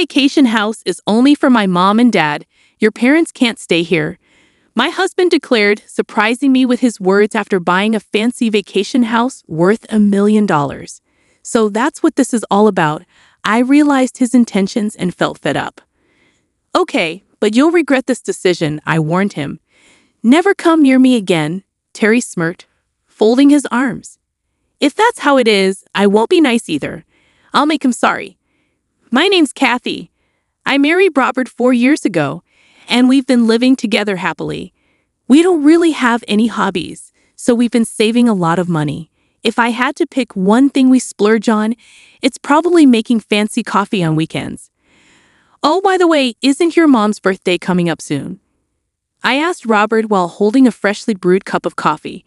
vacation house is only for my mom and dad. Your parents can't stay here," my husband declared, surprising me with his words after buying a fancy vacation house worth $1 million. So that's what this is all about. I realized his intentions and felt fed up. "Okay, but you'll regret this decision," I warned him. "Never come near me again," Terry smirked, folding his arms. "If that's how it is, I won't be nice either. I'll make him sorry. My name's Kathy. I married Robert 4 years ago, and we've been living together happily. We don't really have any hobbies, so we've been saving a lot of money. If I had to pick one thing we splurge on, it's probably making fancy coffee on weekends. Oh, by the way, isn't your mom's birthday coming up soon?" I asked Robert while holding a freshly brewed cup of coffee.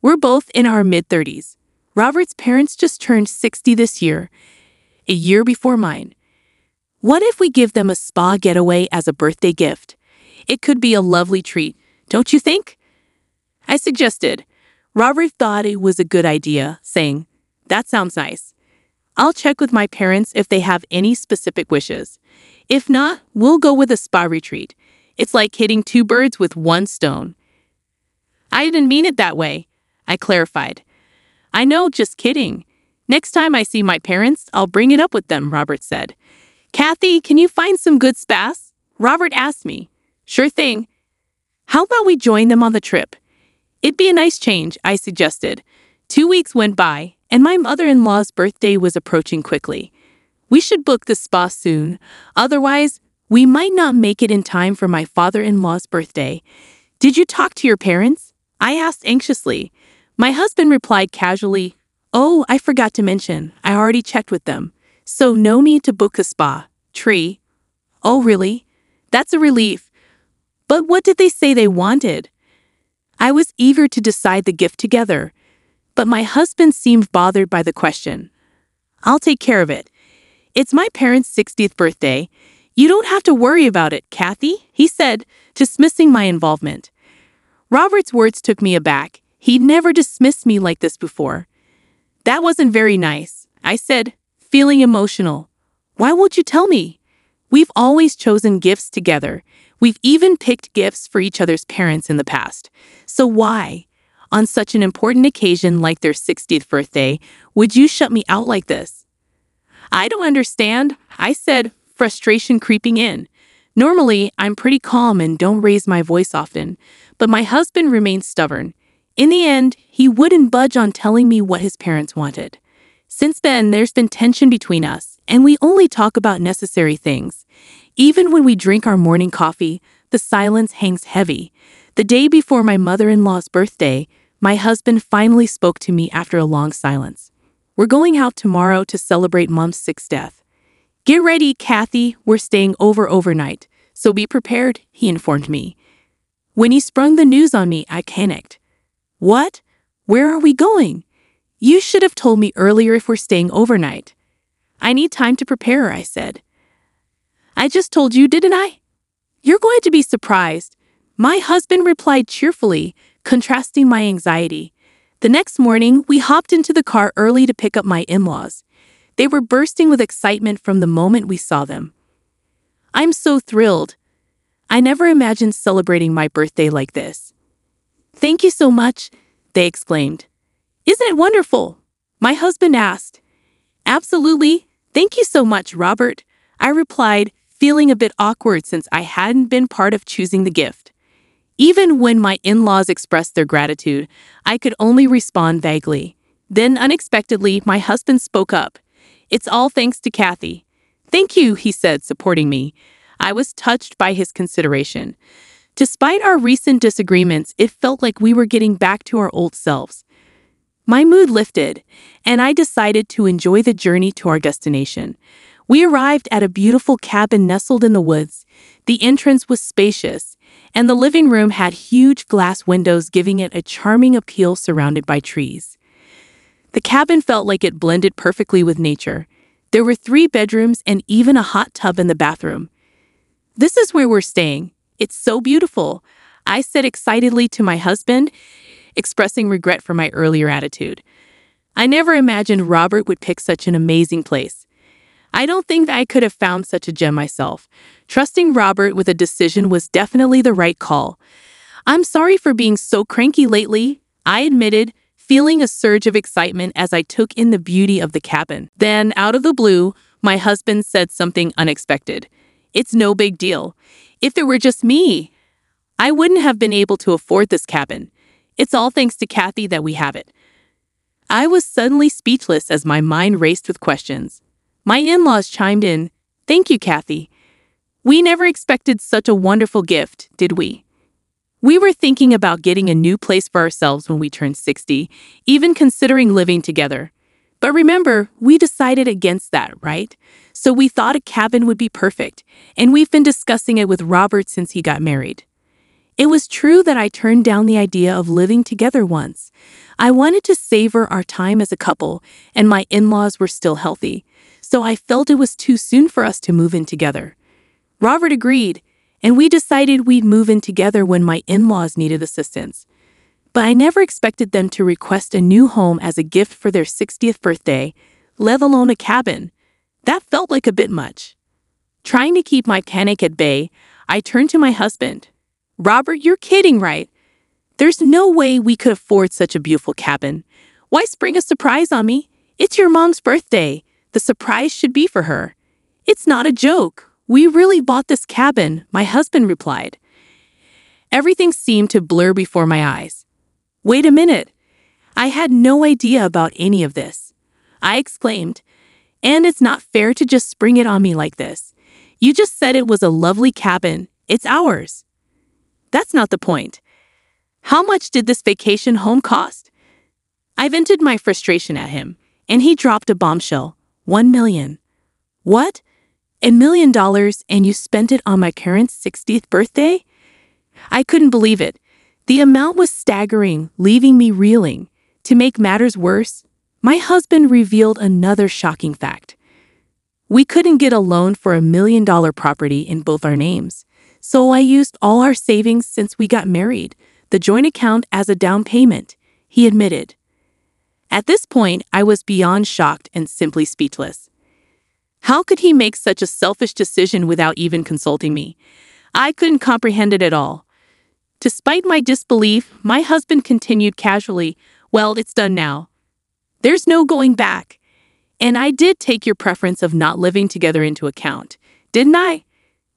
We're both in our mid-30s. Robert's parents just turned 60 this year, a year before mine. What if we give them a spa getaway as a birthday gift? It could be a lovely treat, don't you think? I suggested. Robert thought it was a good idea, saying, "That sounds nice. I'll check with my parents if they have any specific wishes. If not, we'll go with a spa retreat. It's like hitting 2 birds with 1 stone." "I didn't mean it that way," I clarified. "I know, just kidding. Next time I see my parents, I'll bring it up with them," Robert said. "Kathy, can you find some good spas?" Robert asked me. "Sure thing. How about we join them on the trip? It'd be a nice change," I suggested. 2 weeks went by, and my mother-in-law's birthday was approaching quickly. We should book the spa soon. Otherwise, we might not make it in time for my father-in-law's birthday. "Did you talk to your parents?" I asked anxiously. My husband replied casually, "Oh, I forgot to mention, I already checked with them. So no need to book a spa. Tree." "Oh, really? That's a relief. But what did they say they wanted?" I was eager to decide the gift together, but my husband seemed bothered by the question. "I'll take care of it. It's my parents' 60th birthday. You don't have to worry about it, Kathy," he said, dismissing my involvement. Robert's words took me aback. He'd never dismissed me like this before. "That wasn't very nice," I said, feeling emotional. "Why won't you tell me? We've always chosen gifts together. We've even picked gifts for each other's parents in the past. So why, on such an important occasion like their 60th birthday, would you shut me out like this?" "I don't understand," I said, frustration creeping in. Normally, I'm pretty calm and don't raise my voice often, but my husband remained stubborn. In the end, he wouldn't budge on telling me what his parents wanted. Since then, there's been tension between us, and we only talk about necessary things. Even when we drink our morning coffee, the silence hangs heavy. The day before my mother-in-law's birthday, my husband finally spoke to me after a long silence. "We're going out tomorrow to celebrate Mom's 6th death. Get ready, Kathy, we're staying over overnight, so be prepared," he informed me. When he sprung the news on me, I panicked. "What? Where are we going? You should have told me earlier if we're staying overnight." "I need time to prepare," I said. "I just told you, didn't I?" "You're going to be surprised," my husband replied cheerfully, contrasting my anxiety. The next morning, we hopped into the car early to pick up my in-laws. They were bursting with excitement from the moment we saw them. "I'm so thrilled. I never imagined celebrating my birthday like this." "Thank you so much," they exclaimed. "Isn't it wonderful?" my husband asked. "Absolutely. Thank you so much, Robert," I replied, feeling a bit awkward since I hadn't been part of choosing the gift. Even when my in-laws expressed their gratitude, I could only respond vaguely. Then, unexpectedly, my husband spoke up. "It's all thanks to Kathy." "Thank you," he said, supporting me. I was touched by his consideration. Despite our recent disagreements, it felt like we were getting back to our old selves. My mood lifted, and I decided to enjoy the journey to our destination. We arrived at a beautiful cabin nestled in the woods. The entrance was spacious, and the living room had huge glass windows giving it a charming appeal surrounded by trees. The cabin felt like it blended perfectly with nature. There were 3 bedrooms and even a hot tub in the bathroom. "This is where we're staying. It's so beautiful," I said excitedly to my husband, expressing regret for my earlier attitude. I never imagined Robert would pick such an amazing place. I don't think I could have found such a gem myself. Trusting Robert with a decision was definitely the right call. I'm sorry for being so cranky lately, I admitted, feeling a surge of excitement as I took in the beauty of the cabin. Then, out of the blue, my husband said something unexpected. It's no big deal. If it were just me, I wouldn't have been able to afford this cabin. It's all thanks to Kathy that we have it. I was suddenly speechless as my mind raced with questions. My in-laws chimed in. Thank you, Kathy. We never expected such a wonderful gift, did we? We were thinking about getting a new place for ourselves when we turned 60, even considering living together. But remember, we decided against that, right? So we thought a cabin would be perfect, and we've been discussing it with Robert since he got married. It was true that I turned down the idea of living together once. I wanted to savor our time as a couple, and my in-laws were still healthy, so I felt it was too soon for us to move in together. Robert agreed, and we decided we'd move in together when my in-laws needed assistance. But I never expected them to request a new home as a gift for their 60th birthday, let alone a cabin. That felt like a bit much. Trying to keep my panic at bay, I turned to my husband. Robert, you're kidding, right? There's no way we could afford such a beautiful cabin. Why spring a surprise on me? It's your mom's birthday. The surprise should be for her. It's not a joke. We really bought this cabin, my husband replied. Everything seemed to blur before my eyes. Wait a minute. I had no idea about any of this. I exclaimed, and it's not fair to just spring it on me like this. You just said it was a lovely cabin. It's ours. That's not the point. How much did this vacation home cost? I vented my frustration at him, and he dropped a bombshell. $1 million. What? $1 million, and you spent it on my parents' 60th birthday? I couldn't believe it. The amount was staggering, leaving me reeling. To make matters worse, my husband revealed another shocking fact. We couldn't get a loan for $1 million property in both our names, so I used all our savings since we got married, the joint account as a down payment, he admitted. At this point, I was beyond shocked and simply speechless. How could he make such a selfish decision without even consulting me? I couldn't comprehend it at all. Despite my disbelief, my husband continued casually, well, it's done now. There's no going back. And I did take your preference of not living together into account, didn't I?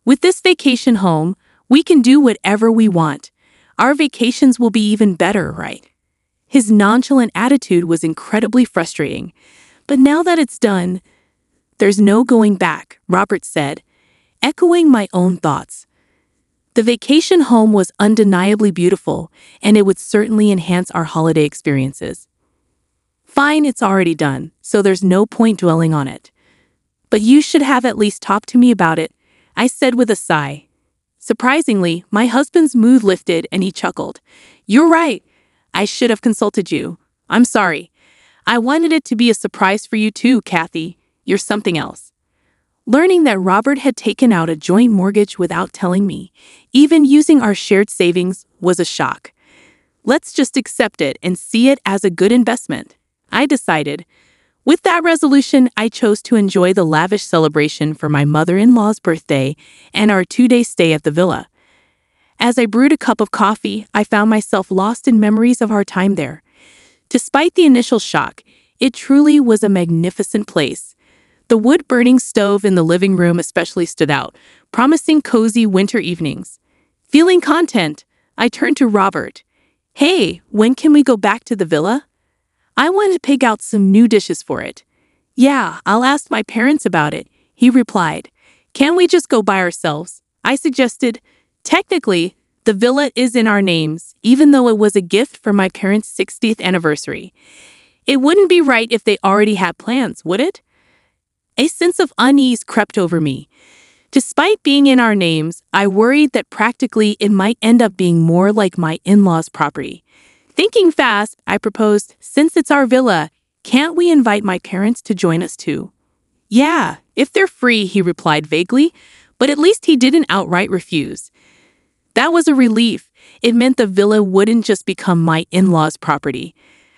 With this vacation home, we can do whatever we want. Our vacations will be even better, right? His nonchalant attitude was incredibly frustrating. But now that it's done, there's no going back, Robert said, echoing my own thoughts. The vacation home was undeniably beautiful, and it would certainly enhance our holiday experiences. Fine, it's already done, so there's no point dwelling on it. But you should have at least talked to me about it, I said with a sigh. Surprisingly, my husband's mood lifted and he chuckled. You're right. I should have consulted you. I'm sorry. I wanted it to be a surprise for you too, Kathy. You're something else. Learning that Robert had taken out a joint mortgage without telling me, even using our shared savings, was a shock. Let's just accept it and see it as a good investment, I decided. With that resolution, I chose to enjoy the lavish celebration for my mother-in-law's birthday and our 2-day stay at the villa. As I brewed a cup of coffee, I found myself lost in memories of our time there. Despite the initial shock, it truly was a magnificent place. The wood-burning stove in the living room especially stood out, promising cozy winter evenings. Feeling content, I turned to Robert. Hey, when can we go back to the villa? I wanted to pick out some new dishes for it. Yeah, I'll ask my parents about it, he replied. Can't we just go by ourselves? I suggested. Technically, the villa is in our names, even though it was a gift for my parents' 60th anniversary. It wouldn't be right if they already had plans, would it? A sense of unease crept over me. Despite being in our names, I worried that practically it might end up being more like my in-laws' property. Thinking fast, I proposed, since it's our villa, can't we invite my parents to join us too? Yeah, if they're free, he replied vaguely, but at least he didn't outright refuse. That was a relief. It meant the villa wouldn't just become my in-laws' property.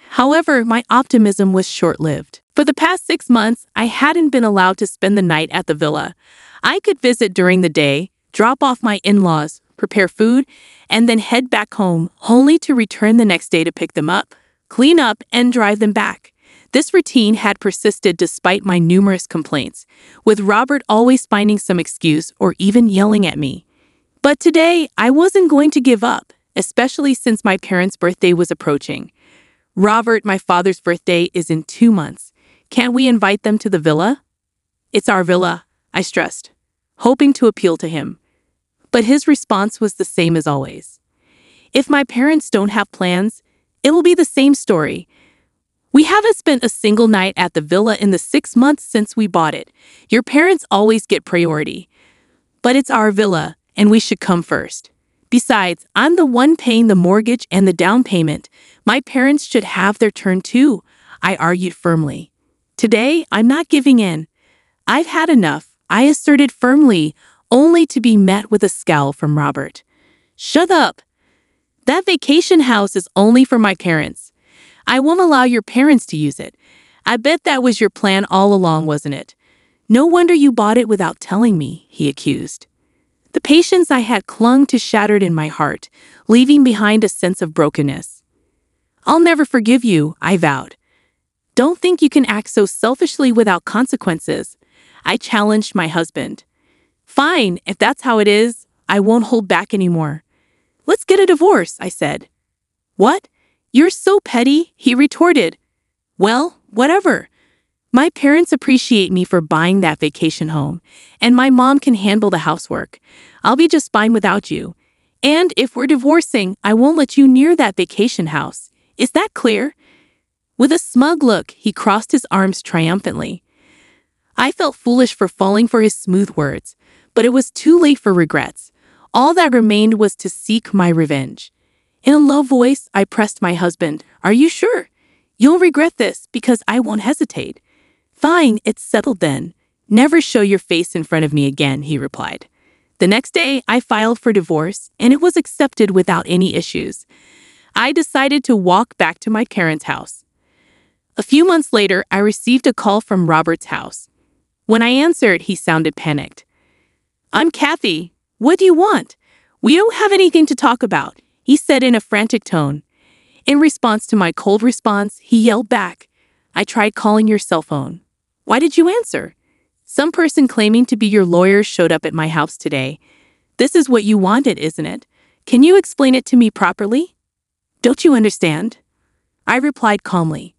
However, my optimism was short-lived. For the past 6 months, I hadn't been allowed to spend the night at the villa. I could visit during the day, drop off my in-laws, prepare food, and then head back home, only to return the next day to pick them up, clean up, and drive them back. This routine had persisted despite my numerous complaints, with Robert always finding some excuse or even yelling at me. But today, I wasn't going to give up, especially since my parents' birthday was approaching. Robert, my father's birthday, is in 2 months. Can't we invite them to the villa? It's our villa, I stressed, hoping to appeal to him. But his response was the same as always. If my parents don't have plans, it will be the same story. We haven't spent a single night at the villa in the 6 months since we bought it. Your parents always get priority. But it's our villa, and we should come first. Besides, I'm the one paying the mortgage and the down payment. My parents should have their turn too, I argued firmly. Today, I'm not giving in. I've had enough, I asserted firmly, only to be met with a scowl from Robert. Shut up. That vacation house is only for my parents. I won't allow your parents to use it. I bet that was your plan all along, wasn't it? No wonder you bought it without telling me, he accused. The patience I had clung to shattered in my heart, leaving behind a sense of brokenness. I'll never forgive you, I vowed. Don't think you can act so selfishly without consequences, I challenged my husband. Fine, if that's how it is, I won't hold back anymore. Let's get a divorce, I said. What? You're so petty, he retorted. Well, whatever. My parents appreciate me for buying that vacation home, and my mom can handle the housework. I'll be just fine without you. And if we're divorcing, I won't let you near that vacation house. Is that clear? With a smug look, he crossed his arms triumphantly. I felt foolish for falling for his smooth words, but it was too late for regrets. All that remained was to seek my revenge. In a low voice, I pressed my husband. Are you sure? You'll regret this because I won't hesitate. Fine, it's settled then. Never show your face in front of me again, he replied. The next day, I filed for divorce, and it was accepted without any issues. I decided to walk back to my parents' house. A few months later, I received a call from Robert's house. When I answered, he sounded panicked. I'm Kathy. What do you want? We don't have anything to talk about, he said in a frantic tone. In response to my cold response, he yelled back, I tried calling your cell phone. Why did you answer? Some person claiming to be your lawyer showed up at my house today. This is what you wanted, isn't it? Can you explain it to me properly? Don't you understand? I replied calmly.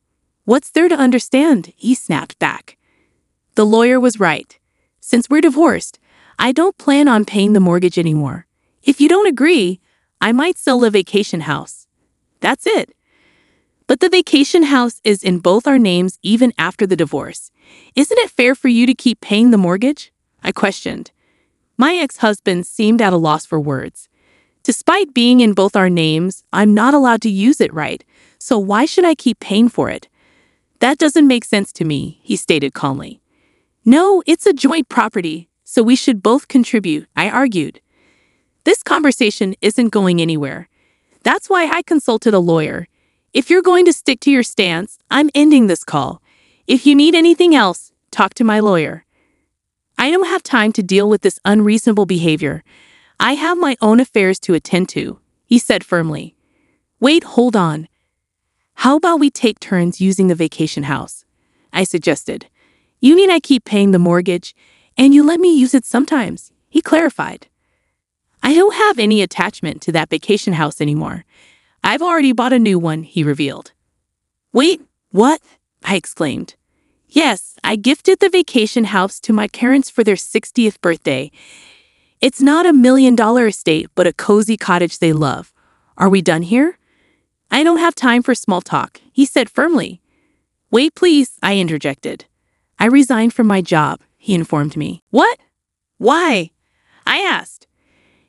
What's there to understand? He snapped back. The lawyer was right. Since we're divorced, I don't plan on paying the mortgage anymore. If you don't agree, I might sell the vacation house. That's it. But the vacation house is in both our names even after the divorce. Isn't it fair for you to keep paying the mortgage? I questioned. My ex-husband seemed at a loss for words. Despite being in both our names, I'm not allowed to use it, right? So why should I keep paying for it? That doesn't make sense to me, he stated calmly. No, it's a joint property, so we should both contribute, I argued. This conversation isn't going anywhere. That's why I consulted a lawyer. If you're going to stick to your stance, I'm ending this call. If you need anything else, talk to my lawyer. I don't have time to deal with this unreasonable behavior. I have my own affairs to attend to, he said firmly. Wait, hold on. How about we take turns using the vacation house? I suggested. You mean I keep paying the mortgage, and you let me use it sometimes, he clarified. I don't have any attachment to that vacation house anymore. I've already bought a new one, he revealed. Wait, what? I exclaimed. Yes, I gifted the vacation house to my parents for their 60th birthday. It's not $1 million estate, but a cozy cottage they love. Are we done here? I don't have time for small talk, he said firmly. Wait, please, I interjected. I resigned from my job, he informed me. What? Why? I asked.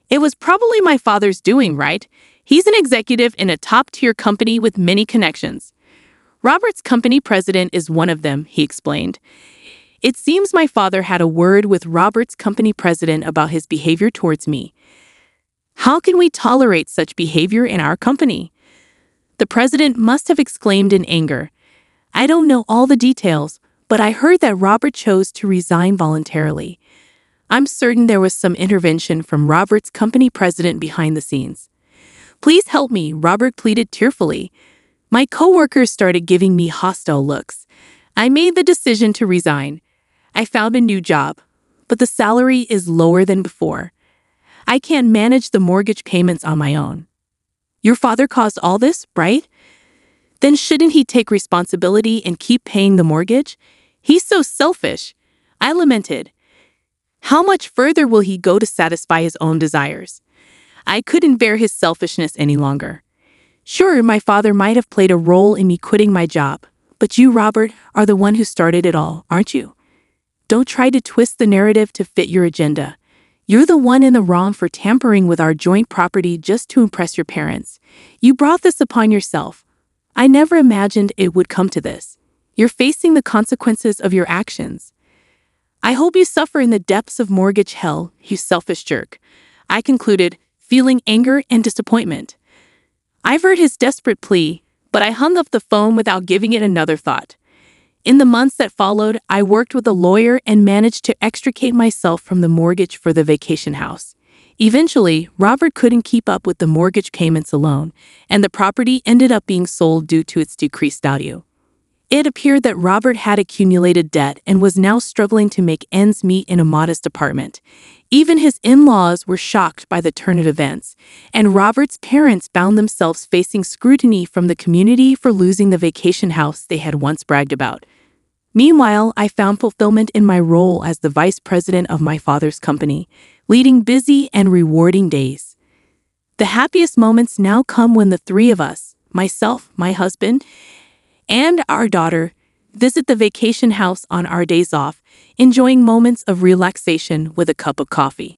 It was probably my father's doing, right? He's an executive in a top-tier company with many connections. Robert's company president is one of them, he explained. It seems my father had a word with Robert's company president about his behavior towards me. How can we tolerate such behavior in our company? The president must have exclaimed in anger. I don't know all the details, but I heard that Robert chose to resign voluntarily. I'm certain there was some intervention from Robert's company president behind the scenes. Please help me, Robert pleaded tearfully. My coworkers started giving me hostile looks. I made the decision to resign. I found a new job, but the salary is lower than before. I can't manage the mortgage payments on my own. Your father caused all this, right? Then shouldn't he take responsibility and keep paying the mortgage? He's so selfish. I lamented. How much further will he go to satisfy his own desires? I couldn't bear his selfishness any longer. Sure, my father might have played a role in me quitting my job, but you, Robert, are the one who started it all, aren't you? Don't try to twist the narrative to fit your agenda. You're the one in the wrong for tampering with our joint property just to impress your parents. You brought this upon yourself. I never imagined it would come to this. You're facing the consequences of your actions. I hope you suffer in the depths of mortgage hell, you selfish jerk. I concluded, feeling anger and disappointment. I've heard his desperate plea, but I hung up the phone without giving it another thought. In the months that followed, I worked with a lawyer and managed to extricate myself from the mortgage for the vacation house. Eventually, Robert couldn't keep up with the mortgage payments alone, and the property ended up being sold due to its decreased value. It appeared that Robert had accumulated debt and was now struggling to make ends meet in a modest apartment. Even his in-laws were shocked by the turn of events, and Robert's parents found themselves facing scrutiny from the community for losing the vacation house they had once bragged about. Meanwhile, I found fulfillment in my role as the vice president of my father's company, leading busy and rewarding days. The happiest moments now come when the three of us, myself, my husband, and our daughter, visit the vacation house on our days off, enjoying moments of relaxation with a cup of coffee.